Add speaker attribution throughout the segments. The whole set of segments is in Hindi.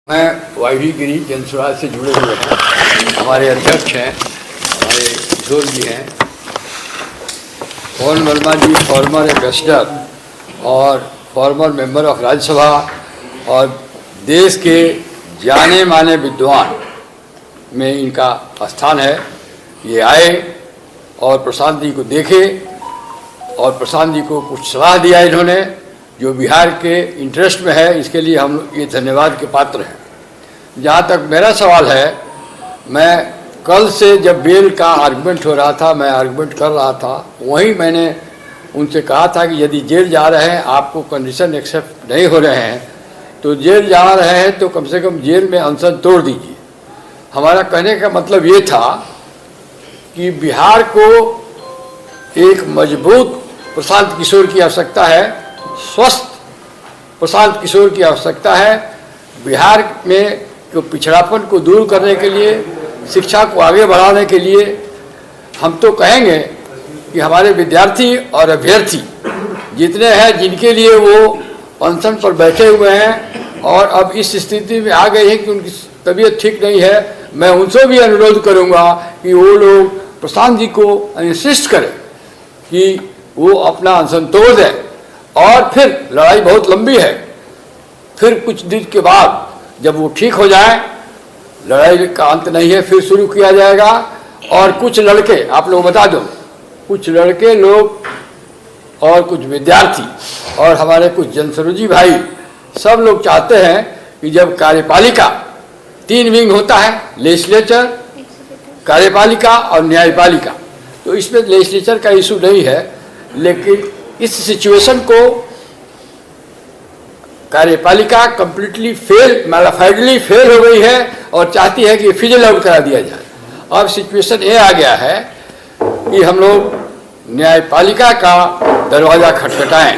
Speaker 1: मैं वाईडी गिरी जन स्वराज से जुड़े हुए हैं। हमारे अध्यक्ष हैं, हमारे किशोर जी हैं, पवन वर्मा जी फॉर्मर एम्बेसडर और फॉर्मर मेंबर ऑफ राज्यसभा और देश के जाने माने विद्वान में इनका स्थान है। ये आए और प्रशांत जी को देखे और प्रशांत जी को कुछ सलाह दिया इन्होंने जो बिहार के इंटरेस्ट में है। इसके लिए हम ये धन्यवाद के पात्र हैं। जहाँ तक मेरा सवाल है, मैं कल से जब बेल का आर्गुमेंट हो रहा था, मैं आर्गुमेंट कर रहा था, वहीं मैंने उनसे कहा था कि यदि जेल जा रहे हैं, आपको कंडीशन एक्सेप्ट नहीं हो रहे हैं तो जेल जा रहे हैं तो कम से कम जेल में अनशन तोड़ दीजिए। हमारा कहने का मतलब ये था कि बिहार को एक मजबूत प्रशांत किशोर की आवश्यकता है, स्वस्थ प्रशांत किशोर की आवश्यकता है। बिहार में जो पिछड़ापन को दूर करने के लिए, शिक्षा को आगे बढ़ाने के लिए हम तो कहेंगे कि हमारे विद्यार्थी और अभ्यर्थी जितने हैं जिनके लिए वो अनशन पर बैठे हुए हैं और अब इस स्थिति में आ गए हैं कि उनकी तबीयत ठीक नहीं है, मैं उनसे भी अनुरोध करूंगा कि वो लोग प्रशांत जी को इंसिस्ट करें कि वो अपना अनशन तोड़ दें। और फिर लड़ाई बहुत लंबी है, फिर कुछ दिन के बाद जब वो ठीक हो जाए, लड़ाई का अंत नहीं है, फिर शुरू किया जाएगा। और कुछ लड़के, आप लोग बता दो, कुछ लड़के लोग और कुछ विद्यार्थी और हमारे कुछ जनसरोजी भाई सब लोग चाहते हैं कि जब कार्यपालिका 3 विंग होता है, लेजिस्लेचर, कार्यपालिका और न्यायपालिका, तो इसमें लेजिस्लेचर का इशू नहीं है, लेकिन इस सिचुएशन को कार्यपालिका कंप्लीटली मैलाफाइडली फेल हो गई है और चाहती है कि फिजल आउट करा दिया जाए। अब सिचुएशन ये आ गया है कि हम लोग न्यायपालिका का दरवाज़ा खटखटाएं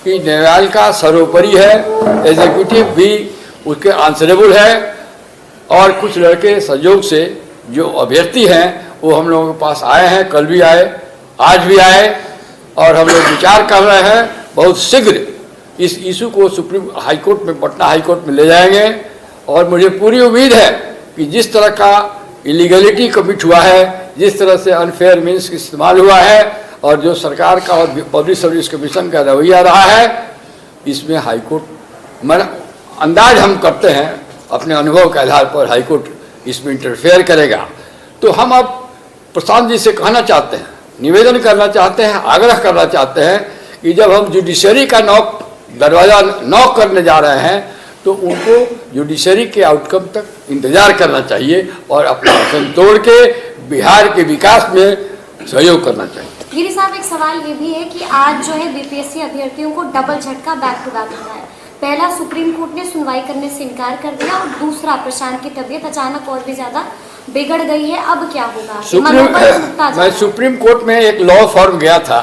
Speaker 1: कि न्यायपालिका सर्वोपरि है, एग्जीक्यूटिव भी उसके आंसरेबल है। और कुछ लड़के संयोग से जो अभ्यर्थी हैं वो हम लोगों के पास आए हैं, कल भी आए, आज भी आए, और हम लोग विचार कर रहे हैं बहुत शीघ्र इस इशू को सुप्रीम हाईकोर्ट में, पटना हाईकोर्ट में ले जाएंगे। और मुझे पूरी उम्मीद है कि जिस तरह का इलीगलिटी कमिट हुआ है, जिस तरह से अनफेयर मीन्स इस्तेमाल हुआ है और जो सरकार का और पब्लिक सर्विस कमीशन का रवैया रहा है, इसमें हाईकोर्ट मन अंदाज हम करते हैं अपने अनुभव के आधार पर हाईकोर्ट इसमें इंटरफेयर करेगा। तो हम अब प्रशांत जी से कहना चाहते हैं, निवेदन करना चाहते हैं, आग्रह करना चाहते हैं कि जब हम जुडिशरी का दरवाज़ा नॉक करने जा रहे हैं तो उनको जुडिशरी के आउटकम तक इंतजार करना चाहिए और अपना अनशन तोड़ के बिहार के विकास में सहयोग करना चाहिए।
Speaker 2: गिरी साहब, एक सवाल ये भी है कि आज जो है बीपीएससी अभ्यर्थियों को डबल झटका बैक टू बैक मिला है। पहला, सुप्रीम कोर्ट ने सुनवाई करने से इनकार कर दिया, और दूसरा, प्रशांत की तबीयत अचानक और भी ज्यादा बिगड़ गई है। अब क्या होगा?
Speaker 1: मैं सुप्रीम कोर्ट में एक लॉ फॉर्म गया था,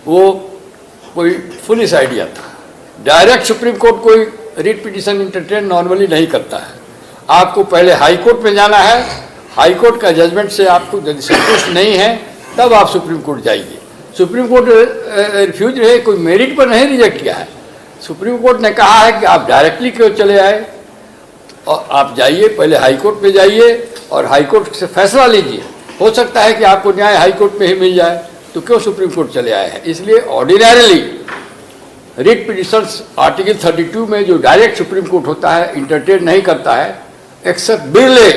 Speaker 1: वो कोई फुलिश आइडिया था। डायरेक्ट सुप्रीम कोर्ट कोई रिट पिटीशन इंटरटेन नॉर्मली नहीं करता है। आपको पहले हाई कोर्ट में जाना है, हाई कोर्ट का जजमेंट से आपको यदि संतुष्ट नहीं है तब आप सुप्रीम कोर्ट जाइए। सुप्रीम कोर्ट रिफ्यूज रहे, कोई मेरिट पर नहीं रिजेक्ट किया है। सुप्रीम कोर्ट ने कहा है कि आप डायरेक्टली क्यों चले आए, और आप जाइए, पहले हाई कोर्ट में जाइए और हाई कोर्ट से फैसला लीजिए। हो सकता है कि आपको न्याय हाई कोर्ट में ही मिल जाए, तो क्यों सुप्रीम कोर्ट चले आए हैं। इसलिए ऑर्डिनरीली रिट पिटिशंस आर्टिकल 32 में जो डायरेक्ट सुप्रीम कोर्ट होता है इंटरटेन नहीं करता है, एक्सेप्ट बिरले।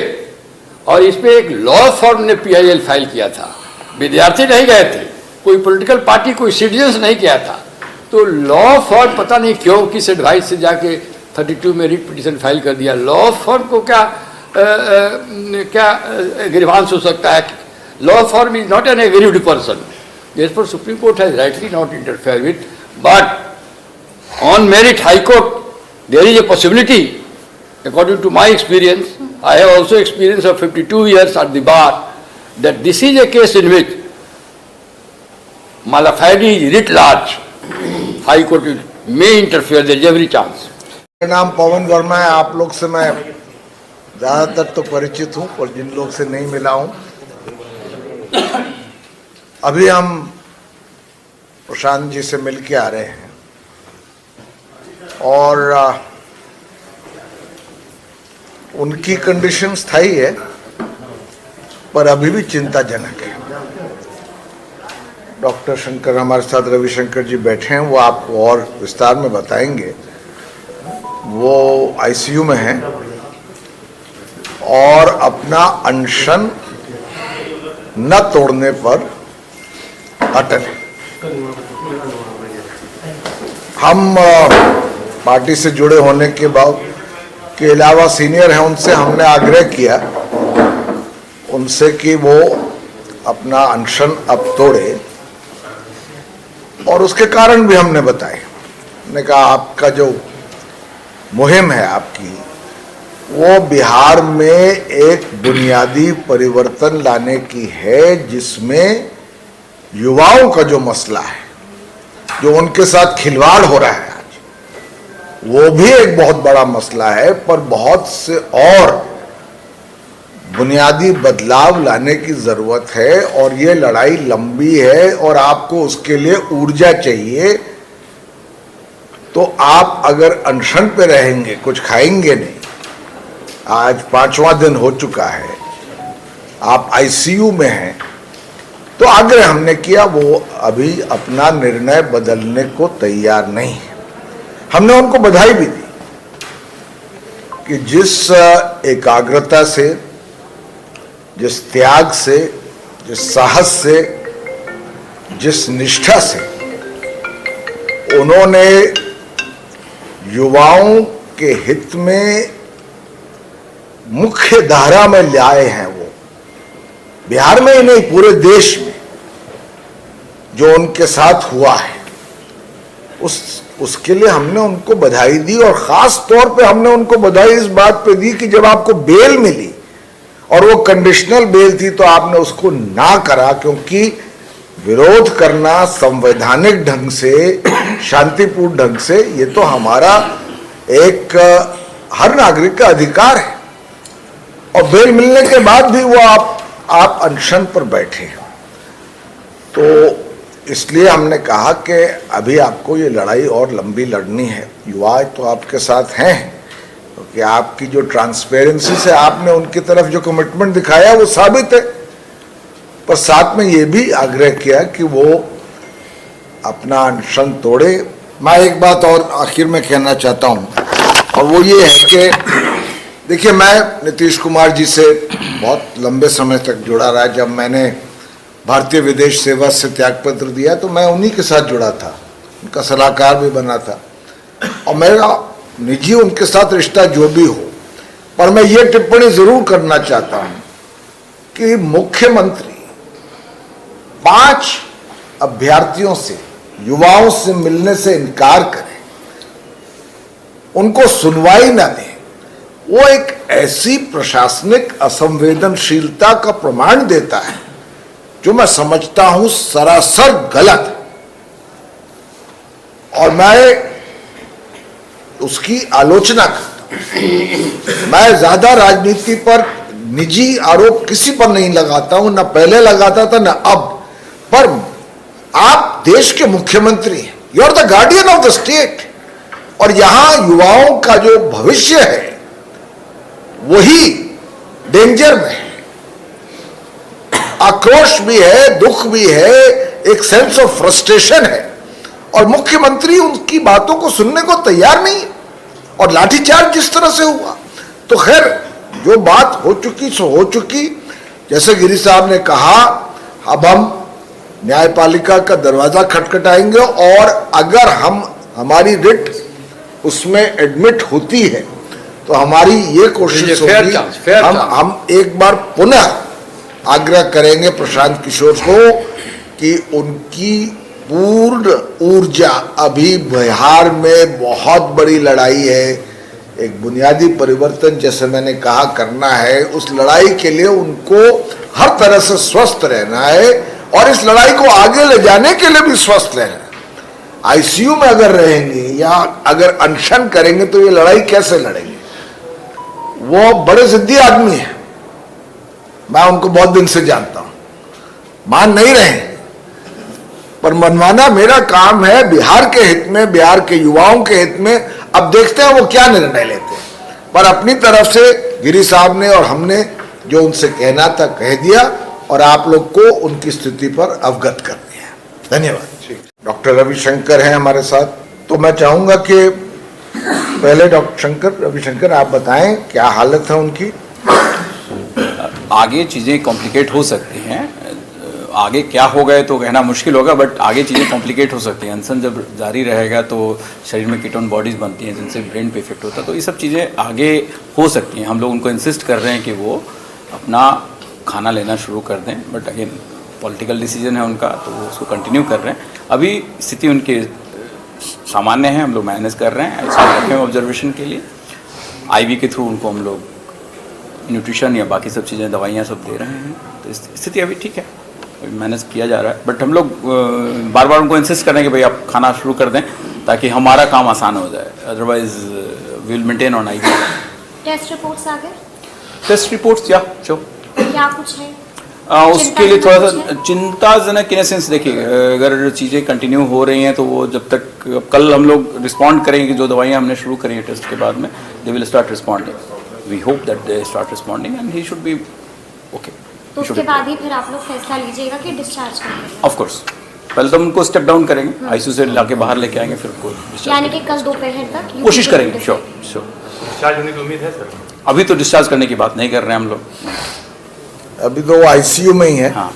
Speaker 1: और इस पर एक लॉ फॉर्म ने PIL फाइल किया था, विद्यार्थी नहीं गए थे, कोई पॉलिटिकल पार्टी, कोई सिटीजन्स नहीं किया था। तो लॉ फॉर्म पता नहीं क्यों किस एडवाइस से जाके 32 में रिट पिटिशन फाइल कर दिया। लॉ फॉर्म को क्या ग्रीवांस हो सकता है? Law form is not an aggrieved person, therefore Supreme Court has rightly not interfered with, but on merit High Court there is a possibility, according to my experience, I have also experience of 52 years at the bar, that this is a case in which malafide is writ large, High Court may interfere, there is every chance.
Speaker 3: मेरा नाम पवन वर्मा है। आप लोग से मैं ज़्यादातर तो परिचित हूँ, और जिन लोग से नहीं मिला हूँ, अभी हम प्रशांत जी से मिल के आ रहे हैं। और उनकी कंडीशन स्थायी है, पर अभी भी चिंताजनक है। डॉक्टर शंकर हमारे साथ, रविशंकर जी बैठे हैं, वो आपको और विस्तार में बताएंगे। वो आईसीयू में हैं और अपना अनशन न तोड़ने पर अटल है। हम पार्टी से जुड़े होने के बाद के अलावा सीनियर हैं, उनसे हमने आग्रह किया उनसे कि वो अपना अनशन अब तोड़े, और उसके कारण भी हमने बताए। हमने कहा आपका जो मुहिम है आपकी, वो बिहार में एक बुनियादी परिवर्तन लाने की है, जिसमें युवाओं का जो मसला है, जो उनके साथ खिलवाड़ हो रहा है आज, वो भी एक बहुत बड़ा मसला है, पर बहुत से और बुनियादी बदलाव लाने की जरूरत है। और ये लड़ाई लंबी है और आपको उसके लिए ऊर्जा चाहिए। तो आप अगर अनशन पे रहेंगे, कुछ खाएंगे नहीं, आज 5वां दिन हो चुका है, आप आईसीयू में हैं, तो आग्रह हमने किया वो अभी अपना निर्णय बदलने को तैयार नहीं है। हमने उनको बधाई भी दी कि जिस एकाग्रता से, जिस त्याग से, जिस साहस से, जिस निष्ठा से उन्होंने युवाओं के हित में मुख्य धारा में लाए हैं, वो बिहार में ही नहीं पूरे देश में जो उनके साथ हुआ है, उसके लिए हमने उनको बधाई दी। और खास तौर पे हमने उनको बधाई इस बात पे दी कि जब आपको बेल मिली, और वो कंडीशनल बेल थी, तो आपने उसको ना करा, क्योंकि विरोध करना संवैधानिक ढंग से, शांतिपूर्ण ढंग से, ये तो हमारा एक हर नागरिक का अधिकार है। और बेल मिलने के बाद भी वो आप अनशन पर बैठे हैं। तो इसलिए हमने कहा कि अभी आपको ये लड़ाई और लंबी लड़नी है। युवा तो आपके साथ हैं, क्योंकि आपकी जो ट्रांसपेरेंसी से आपने उनकी तरफ जो कमिटमेंट दिखाया वो साबित है। पर साथ में ये भी आग्रह किया कि वो अपना अनशन तोड़े। मैं एक बात और आखिर में कहना चाहता हूँ, और वो ये है कि देखिए, मैं नीतीश कुमार जी से बहुत लंबे समय तक जुड़ा रहा। जब मैंने भारतीय विदेश सेवा से त्यागपत्र दिया तो मैं उन्हीं के साथ जुड़ा था, उनका सलाहकार भी बना था, और मेरा निजी उनके साथ रिश्ता जो भी हो। पर मैं ये टिप्पणी जरूर करना चाहता हूं कि मुख्यमंत्री 5 अभ्यर्थियों से, युवाओं से मिलने से इनकार करें, उनको सुनवाई ना दें, वो एक ऐसी प्रशासनिक असंवेदनशीलता का प्रमाण देता है जो मैं समझता हूं सरासर गलत है। और मैं उसकी आलोचना करता हूं। मैं ज्यादा राजनीति पर निजी आरोप किसी पर नहीं लगाता हूं, न पहले लगाता था न अब। पर आप देश के मुख्यमंत्री हैं, you are the guardian of the state, और यहां युवाओं का जो भविष्य है वही डेंजर में है। आक्रोश भी है, दुख भी है, एक सेंस ऑफ फ्रस्ट्रेशन है, और मुख्यमंत्री उनकी बातों को सुनने को तैयार नहीं है। और लाठीचार्ज जिस तरह से हुआ, तो खैर जो बात हो चुकी सो हो चुकी। जैसे गिरी साहब ने कहा, अब हम न्यायपालिका का दरवाजा खटखटाएंगे, और अगर हमारी रिट उसमें एडमिट होती है तो हमारी ये कोशिश होगी, हम एक बार पुनः आग्रह करेंगे प्रशांत किशोर को कि उनकी पूर्ण ऊर्जा, अभी बिहार में बहुत बड़ी लड़ाई है, एक बुनियादी परिवर्तन जैसे मैंने कहा करना है। उस लड़ाई के लिए उनको हर तरह से स्वस्थ रहना है, और इस लड़ाई को आगे ले जाने के लिए भी स्वस्थ रहना है। आईसीयू में अगर रहेंगे या अगर अनशन करेंगे तो ये लड़ाई कैसे लड़ेंगे? वो बड़े जिद्दी आदमी है, मैं उनको बहुत दिन से जानता हूं, मान नहीं रहे, पर मनवाना मेरा काम है, बिहार के हित में, बिहार के युवाओं के हित में। अब देखते हैं वो क्या निर्णय लेते हैं। पर अपनी तरफ से गिरी साहब ने और हमने जो उनसे कहना था कह दिया और आप लोग को उनकी स्थिति पर अवगत कर दिया। धन्यवाद। डॉक्टर रविशंकर हैं हमारे साथ, तो मैं चाहूंगा कि पहले डॉक्टर रविशंकर आप बताएं क्या हालत है उनकी।
Speaker 4: आगे चीज़ें कॉम्प्लिकेट हो सकती हैं, आगे क्या हो गए तो कहना मुश्किल होगा, बट आगे चीज़ें कॉम्प्लिकेट हो सकती हैं। अनशन जब जारी रहेगा तो शरीर में कीटोन बॉडीज़ बनती हैं जिनसे ब्रेन पे इफेक्ट होता है, तो ये सब चीज़ें आगे हो सकती हैं। हम लोग उनको इंसिस्ट कर रहे हैं कि वो अपना खाना लेना शुरू कर दें, बट अगेन पॉलिटिकल डिसीजन है उनका, तो वो उसको कंटिन्यू कर रहे हैं। अभी स्थिति उनकी सामान्य है, हम लोग मैनेज कर रहे हैं, ऐसा रखे हैं ऑब्जर्वेशन के लिए। आईवी के थ्रू उनको हम लोग न्यूट्रिशन या बाकी सब चीज़ें दवाइयाँ सब दे रहे हैं, तो स्थिति अभी ठीक है, मैनेज किया जा रहा है। बट हम लोग बार बार उनको इंसिस्ट कर रहे हैं कि भाई आप खाना शुरू कर दें ताकि हमारा काम आसान हो जाए, otherwise will maintain on IV.
Speaker 2: Test reports आ गए?
Speaker 4: टेस्ट रिपोर्ट्स या जो
Speaker 2: क्या कुछ है
Speaker 4: उसके लिए थोड़ा सा चिंताजनक इन सेंस, देखिए अगर चीज़ें कंटिन्यू हो रही हैं तो वो जब तक, कल हम लोग रिस्पॉन्ड करेंगे कि जो दवाइयाँ हमने शुरू करी हैं टेस्ट के बाद में, they will start responding. We hope that they start responding and he should be okay.
Speaker 2: तो उसके बाद ही फिर आप लोग फैसला लीजिएगा कि डिस्चार्ज करेंगे?
Speaker 4: ऑफ कोर्स पहले तो हम उनको स्टेप डाउन करेंगे, आईसीयू से लाके बाहर लेके आएंगे, फिर उनको discharge
Speaker 2: यानी कि कल दोपहर तक
Speaker 4: कोशिश करेंगे। Sure sure.
Speaker 5: डिस्चार्ज होने की उम्मीद है सर?
Speaker 4: अभी तो डिस्चार्ज करने की बात नहीं कर रहे हैं हम लोग।
Speaker 3: अभी तो वो आईसीयू में ही है।
Speaker 4: हाँ।